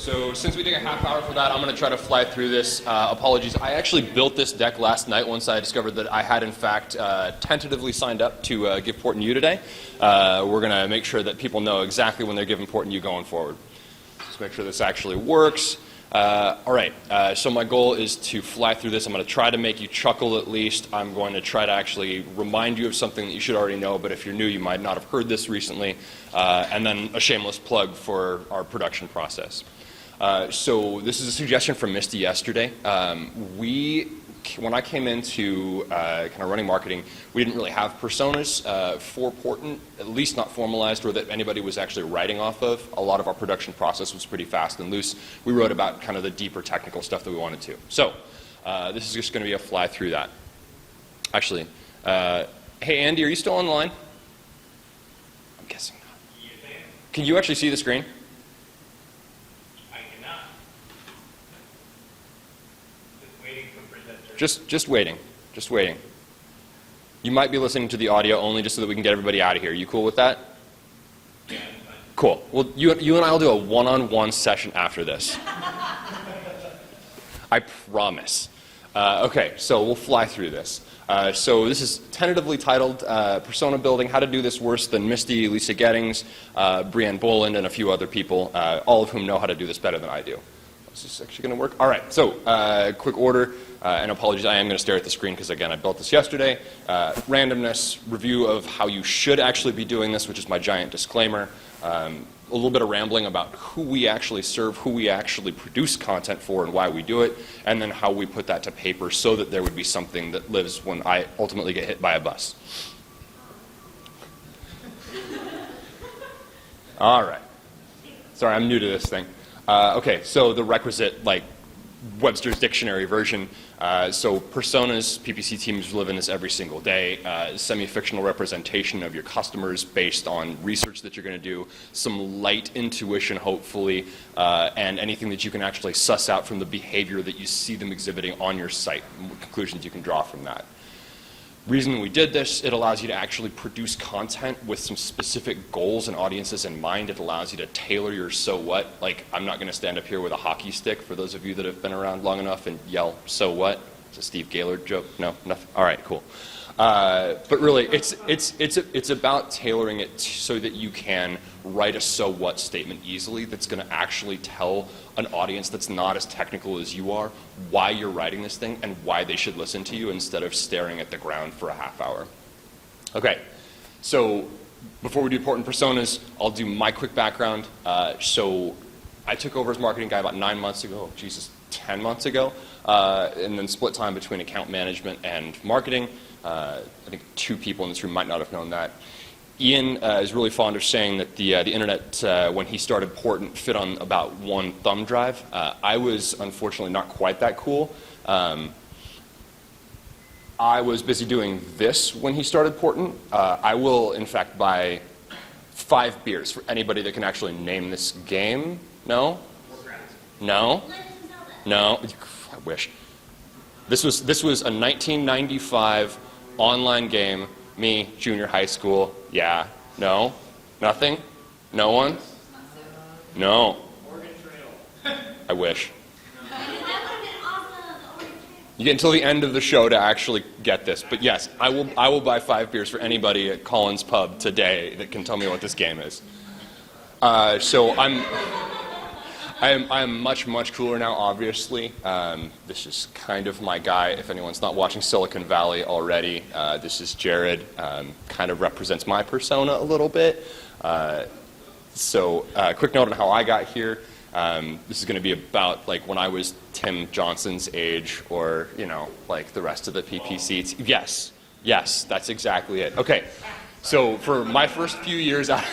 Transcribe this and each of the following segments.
So since we take a half hour for that, I'm going to try to fly through this. Apologies. I actually built this deck last night once I discovered that I had, in fact, tentatively signed up to give Port and U today. We're going to make sure that people know exactly when they're giving Port and U going forward. Just make sure this actually works. All right, so my goal is to fly through this. I'm going to try to make you chuckle at least. I'm going to try to actually remind you of something that you should already know, but if you're new, you might not have heard this recently. And then a shameless plug for our production process. So this is a suggestion from Misty yesterday. When I came into kind of running marketing, we didn't really have personas for Portent, at least not formalized, or that anybody was actually writing off of. A lot of our production process was pretty fast and loose. We wrote about kind of the deeper technical stuff that we wanted to. So this is just going to be a fly through that. Actually, hey Andy, are you still online? I'm guessing not. Can you actually see the screen? Just waiting. Just waiting. You might be listening to the audio only just so that we can get everybody out of here. You cool with that? Yeah. Cool. Well, you and I will do a one-on-one session after this. I promise. Okay, so we'll fly through this. So this is tentatively titled Persona Building, How to Do This Worse Than Misty, Lisa Gettings, Brianne Boland, and a few other people, all of whom know how to do this better than I do. Is this actually going to work? All right, so quick order, and apologies, I am going to stare at the screen because, again, I built this yesterday. Randomness, review of how you should actually be doing this, which is my giant disclaimer. A little bit of rambling about who we actually serve, who we actually produce content for, and why we do it, and then how we put that to paper so that there would be something that lives when I ultimately get hit by a bus. All right. Sorry, I'm new to this thing. Okay, so the requisite, like, Webster's Dictionary version. So personas, PPC teams live in this every single day. Semi-fictional representation of your customers based on research that you're going to do, some light intuition, hopefully, and anything that you can actually suss out from the behavior that you see them exhibiting on your site, and what conclusions you can draw from that. Reason we did this, it allows you to actually produce content with some specific goals and audiences in mind. It allows you to tailor your so what. Like, I'm not going to stand up here with a hockey stick for those of you that have been around long enough and yell, so what? It's a Steve Gaylord joke? No, nothing. All right, cool. But really, it's about tailoring it so that you can write a so what statement easily that's going to actually tell an audience that's not as technical as you are why you're writing this thing and why they should listen to you instead of staring at the ground for a half hour. Okay, so before we do important personas, I'll do my quick background. So I took over as marketing guy about 9 months ago, 10 months ago, and then split time between account management and marketing. I think 2 people in this room might not have known that. Ian is really fond of saying that the internet, when he started Portent, fit on about 1 thumb drive. I was unfortunately not quite that cool. I was busy doing this when he started Portent. I will, in fact, buy 5 beers for anybody that can actually name this game. No? No? No? I wish. This was a 1995 online game. Me, junior high school. Yeah. No? Nothing? No one? No. Oregon Trail. I wish. You get until the end of the show to actually get this. But yes, I will buy 5 beers for anybody at Collins Pub today that can tell me what this game is. So I'm much cooler now, obviously. This is kind of my guy. If anyone's not watching Silicon Valley already, this is Jared. Kind of represents my persona a little bit. So quick note on how I got here. This is going to be about like when I was Tim Johnson's age, or, you know, like the rest of the PPC. Yes, that's exactly it. Okay, so for my first few years out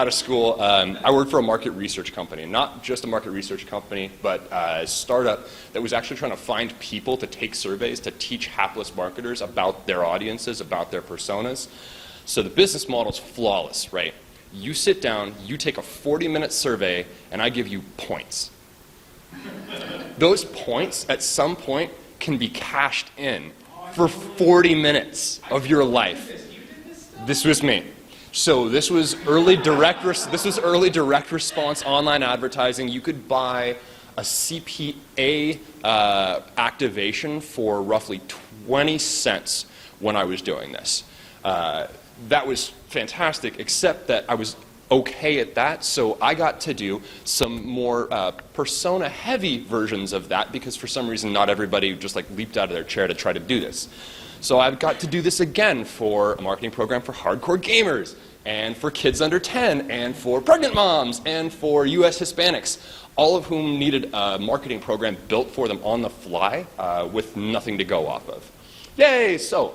of school, I worked for a market research company. Not just a market research company, but a startup that was actually trying to find people to take surveys to teach hapless marketers about their audiences, about their personas. So the business model is flawless, right? You sit down, you take a 40-minute survey, and I give you points. Those points, at some point, can be cashed in for 40 minutes of your life. This was me. So this was early direct response online advertising. You could buy a CPA activation for roughly 20 cents when I was doing this. That was fantastic, except that I was okay at that, so I got to do some more persona-heavy versions of that because for some reason not everybody just like leaped out of their chair to try to do this. So I've got to do this again for a marketing program for hardcore gamers, and for kids under 10, and for pregnant moms, and for US Hispanics, all of whom needed a marketing program built for them on the fly with nothing to go off of. Yay! So,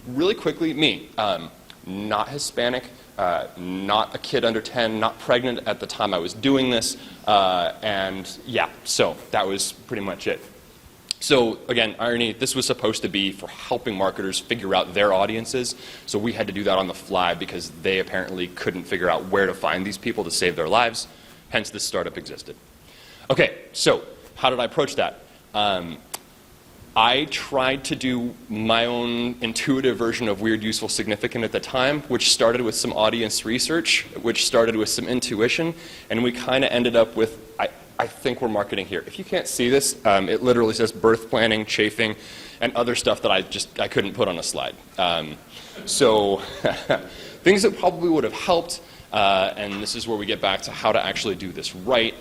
really quickly, me, not Hispanic, not a kid under 10, not pregnant at the time I was doing this, and yeah, so that was pretty much it. So again, irony, this was supposed to be for helping marketers figure out their audiences, so we had to do that on the fly because they apparently couldn't figure out where to find these people to save their lives, hence this startup existed. Okay, so how did I approach that? I tried to do my own intuitive version of Weird, Useful, Significant at the time, which started with some audience research, which started with some intuition, and we kind of ended up with, I think we're marketing here. If you can't see this, it literally says birth planning, chafing, and other stuff that I couldn't put on a slide. So things that probably would have helped, and this is where we get back to how to actually do this right.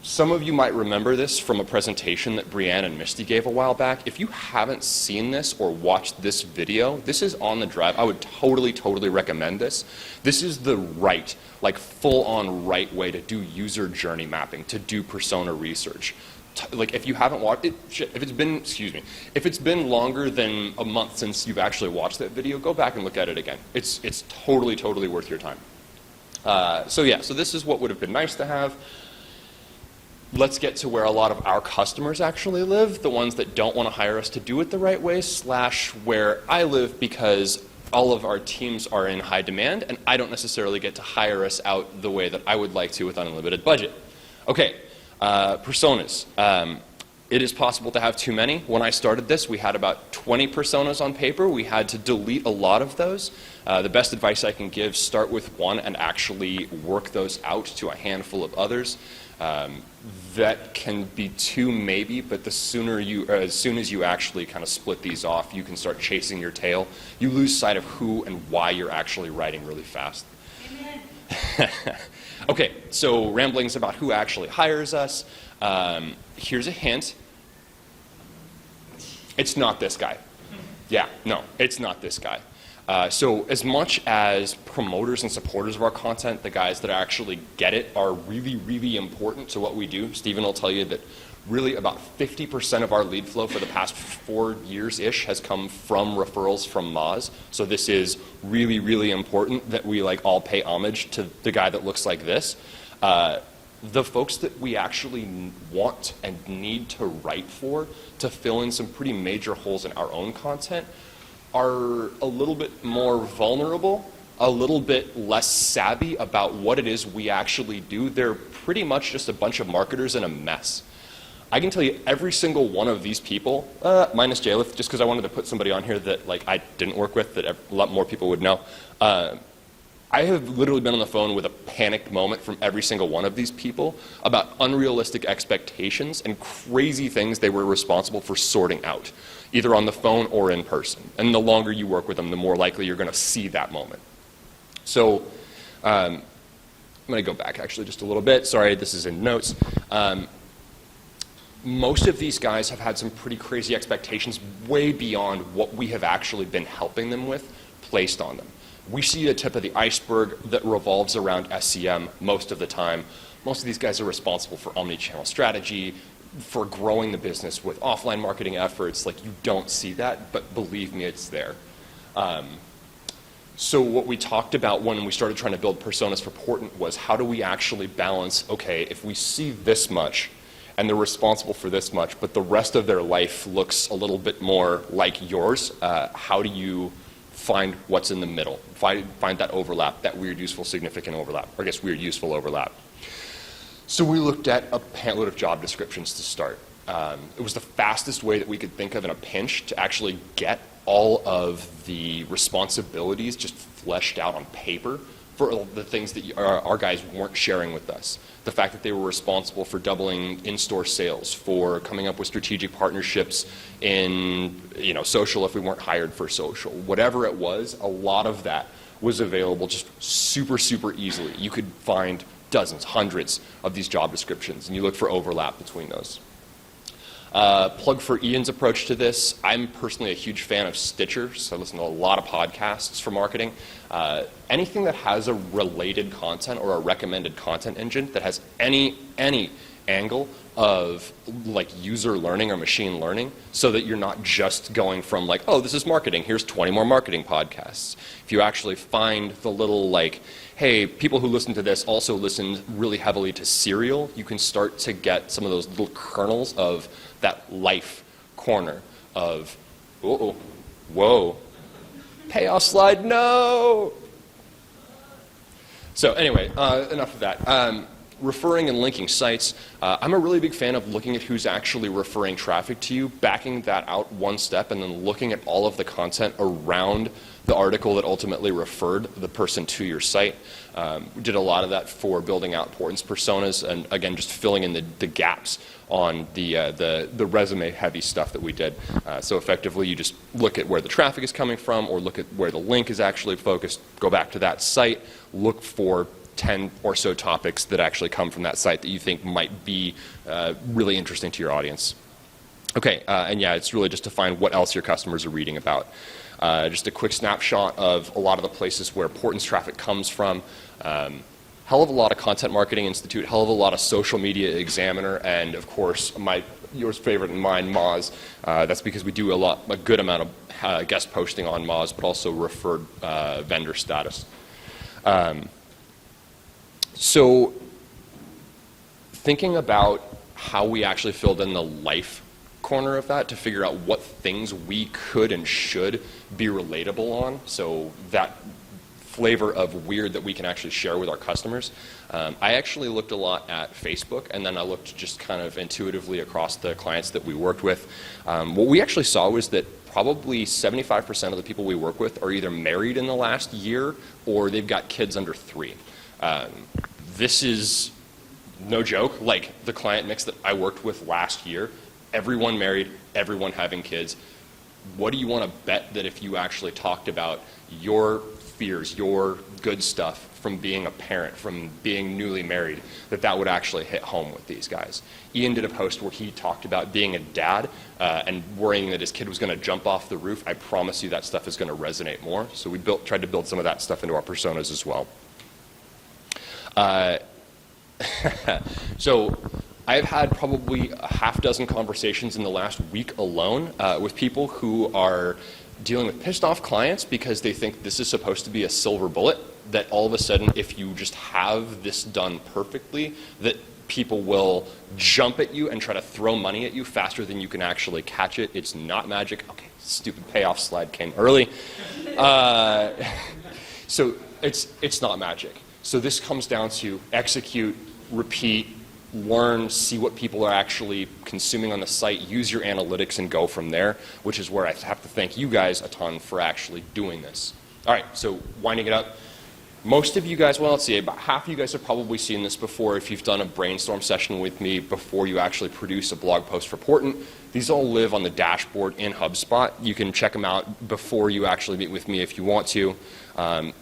Some of you might remember this from a presentation that Brianne and Misty gave a while back. If you haven't seen this or watched this video, this is on the drive. I would totally recommend this. This is the right, like full-on right way to do user journey mapping, to do persona research. Like if you haven't watched it, if it's been longer than a month since you've actually watched that video, go back and look at it again. It's totally worth your time. So yeah, so this is what would have been nice to have. Let's get to where a lot of our customers actually live, the ones that don't want to hire us to do it the right way, / where I live because all of our teams are in high demand and I don't necessarily get to hire us out the way that I would like to with an unlimited budget. Okay, personas. It is possible to have too many. When I started this, we had about 20 personas on paper. We had to delete a lot of those. The best advice I can give, start with one and actually work those out to a handful of others. That can be two maybe, but as soon as you actually kind of split these off, you can start chasing your tail. You lose sight of who and why you're actually writing really fast. Amen. Okay, so ramblings about who actually hires us. Here's a hint. It's not this guy. Yeah, no, it's not this guy. So as much as promoters and supporters of our content, the guys that actually get it are really important to what we do. Stephen will tell you that really about 50% of our lead flow for the past 4 years-ish has come from referrals from Moz. So this is really important that we like all pay homage to the guy that looks like this. The folks that we actually want and need to write for to fill in some pretty major holes in our own content are a little bit more vulnerable, a little bit less savvy about what it is we actually do. They're pretty much just a bunch of marketers in a mess. I can tell you every single one of these people, minus Jalith, just because I wanted to put somebody on here that like I didn't work with that a lot more people would know. I have literally been on the phone with a panicked moment from every single one of these people about unrealistic expectations and crazy things they were responsible for sorting out, either on the phone or in person. And the longer you work with them, the more likely you're going to see that moment. So I'm going to go back actually just a little bit. Sorry, this is in notes. Most of these guys have had some pretty crazy expectations way beyond what we have actually been helping them with placed on them. We see the tip of the iceberg that revolves around SEM most of the time. Most of these guys are responsible for omni-channel strategy, for growing the business with offline marketing efforts. Like, you don't see that, but believe me, it's there. So what we talked about when we started trying to build personas for Portent was how do we actually balance, okay, if we see this much and they're responsible for this much, but the rest of their life looks a little bit more like yours, how do you find what's in the middle, find that overlap, that weird, useful, significant overlap, or I guess weird, useful overlap. So we looked at a pamphlet of job descriptions to start. It was the fastest way that we could think of in a pinch to actually get all of the responsibilities just fleshed out on paper for the things that our guys weren't sharing with us. The fact that they were responsible for doubling in-store sales, for coming up with strategic partnerships in social if we weren't hired for social. Whatever it was, a lot of that was available just super, super easily. You could find dozens, hundreds of these job descriptions, and you look for overlap between those. Plug for Ian's approach to this. I'm personally a huge fan of Stitcher, so I listen to a lot of podcasts for marketing. Anything that has a related content or a recommended content engine that has any angle of like user learning or machine learning, so that you're not just going from like, oh, this is marketing, here's 20 more marketing podcasts. If you actually find the little like, hey, people who listen to this also listen really heavily to Serial, you can start to get some of those little kernels of that life corner of, whoa, payoff slide, no. So anyway, enough of that. Referring and linking sites, I'm a really big fan of looking at who's actually referring traffic to you, backing that out one step, and then looking at all of the content around the article that ultimately referred the person to your site. We did a lot of that for building out importance personas, and again, just filling in the gaps on the resume-heavy stuff that we did. So effectively, you just look at where the traffic is coming from, or look at where the link is actually focused, go back to that site, look for 10 or so topics that actually come from that site that you think might be really interesting to your audience. Okay, and yeah, it's really just to find what else your customers are reading about. Just a quick snapshot of a lot of the places where importance traffic comes from. Hell of a lot of Content Marketing Institute, hell of a lot of Social Media Examiner, and of course, yours favorite and mine, Moz. That's because we do a good amount of guest posting on Moz, but also referred vendor status. So thinking about how we actually filled in the life corner of that to figure out what things we could and should be relatable on, so that flavor of weird that we can actually share with our customers. I actually looked a lot at Facebook, and then I looked just kind of intuitively across the clients that we worked with. What we actually saw was that probably 75% of the people we work with are either married in the last year or they've got kids under 3. This is no joke. Like the client mix that I worked with last year, everyone married, everyone having kids. What do you want to bet that if you actually talked about your fears, your good stuff from being a parent, from being newly married, that would actually hit home with these guys? Ian did a post where he talked about being a dad and worrying that his kid was going to jump off the roof. I promise you that stuff is going to resonate more. So we tried to build some of that stuff into our personas as well. So I've had probably a half dozen conversations in the last week alone with people who are dealing with pissed off clients because they think this is supposed to be a silver bullet, that all of a sudden if you just have this done perfectly, that people will jump at you and try to throw money at you faster than you can actually catch it. It's not magic. Okay, stupid payoff slide came early. So it's not magic. So this comes down to execute, repeat, learn, see what people are actually consuming on the site, use your analytics and go from there, which is where I have to thank you guys a ton for actually doing this. All right, so winding it up. Most of you guys, well, let's see, about half of you guys have probably seen this before if you've done a brainstorm session with me before you actually produce a blog post for Portent. These all live on the dashboard in HubSpot. You can check them out before you actually meet with me if you want to.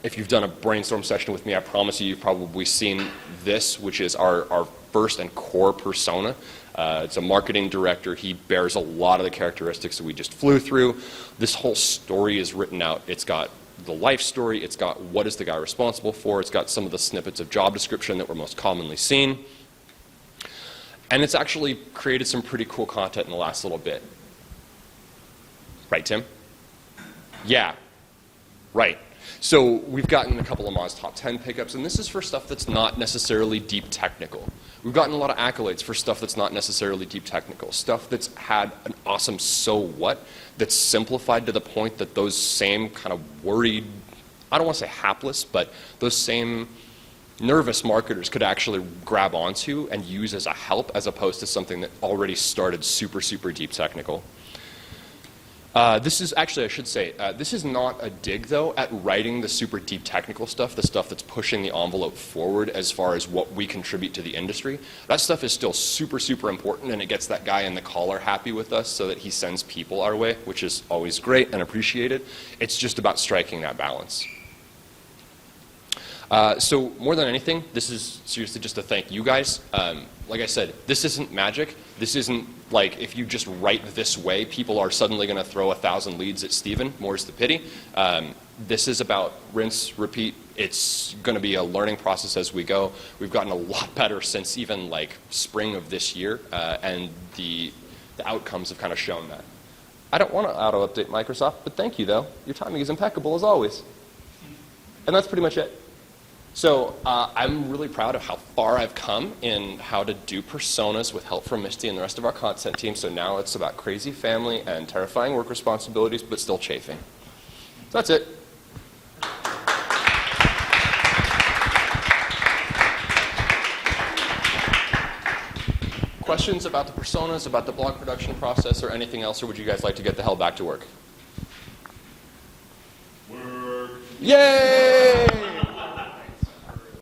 If you've done a brainstorm session with me, I promise you've probably seen this, which is our first and core persona. It's a marketing director. He bears a lot of the characteristics that we just flew through. This whole story is written out. It's got the life story. It's got what is the guy responsible for. It's got some of the snippets of job description that were most commonly seen. And it's actually created some pretty cool content in the last little bit. Right, Tim? Yeah, right. So we've gotten a couple of Moz top 10 pickups, and this is for stuff that's not necessarily deep technical. We've gotten a lot of accolades for stuff that's not necessarily deep technical, stuff that's had an awesome so what, that's simplified to the point that those same kind of worried, I don't want to say hapless, but those same nervous marketers could actually grab onto and use as a help as opposed to something that already started super, super deep technical. This is actually, I should say, this is not a dig, though, at writing the super deep technical stuff, the stuff that's pushing the envelope forward as far as what we contribute to the industry. That stuff is still super, super important, and it gets that guy in the collar happy with us so that he sends people our way, which is always great and appreciated. It's just about striking that balance. So more than anything, this is seriously just to thank you guys. Like I said, this isn't magic. This isn't like if you just write this way, people are suddenly going to throw 1,000 leads at Steven. More's the pity. This is about rinse, repeat. It's going to be a learning process as we go. We've gotten a lot better since even like spring of this year, and the outcomes have kind of shown that. I don't want to auto-update Microsoft, but thank you, though. Your timing is impeccable, as always. And that's pretty much it. So I'm really proud of how far I've come in how to do personas with help from Misty and the rest of our content team. So now it's about crazy family and terrifying work responsibilities, but still chafing. So that's it. Questions about the personas, about the blog production process, or anything else, or would you guys like to get the hell back to work? Work. Yay!